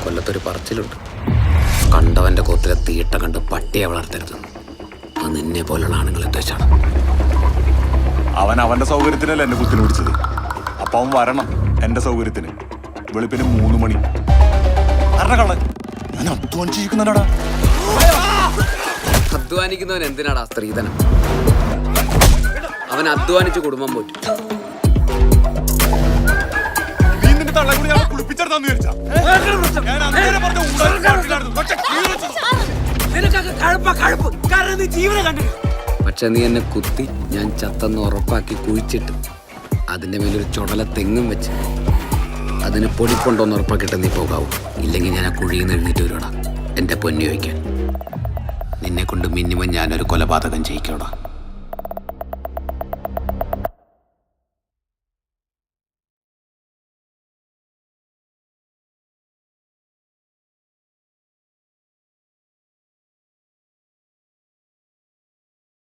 കൊല്ലത്തൊരു പറച്ചിലുണ്ട്, കണ്ടവന്റെ കൊത്തിലെ തീട്ട കണ്ട് പട്ടിയെ വളർത്തരുത്. അത് നിന്നെ പോലുള്ള ആണുങ്ങൾ ഉദ്ദേശിച്ചാണ്. അവൻ അവന്റെ സൗകര്യത്തിനല്ല എന്നെ കുത്തിന് പിടിച്ചത്. അപ്പൊ അവൻ വരണം എന്റെ സൗകര്യത്തിന്. വെളുപ്പിന് 3 മണി. ഞാൻ അധ്വാനിച്ചിരിക്കുന്നുണ്ടാ. അധ്വാനിക്കുന്നവൻ എന്തിനാടാ സ്ത്രീധനം? അവൻ അധ്വാനിച്ച് കുടുംബം പോറ്റും. പക്ഷെ നീ എന്നെ കുത്തി ഞാൻ ചത്തെന്ന് ഉറപ്പാക്കി കുഴിച്ചിട്ട് അതിന്റെ മേലൊരു ചുടല തെങ്ങും വെച്ച് അതിന് പൊടിപ്പുണ്ടോന്ന് ഉറപ്പാക്കിയിട്ട് നീ പോകാവൂ. ഇല്ലെങ്കിൽ ഞാൻ ആ കുഴിയിൽ നിന്ന് എഴുന്നേറ്റ് വരുവാടാ എന്റെ പൊന്നു ചോദിക്കാൻ. നിന്നെ കൊണ്ട് മിനിമം ഞാനൊരു കൊലപാതകം ചെയ്യിക്കോടാ.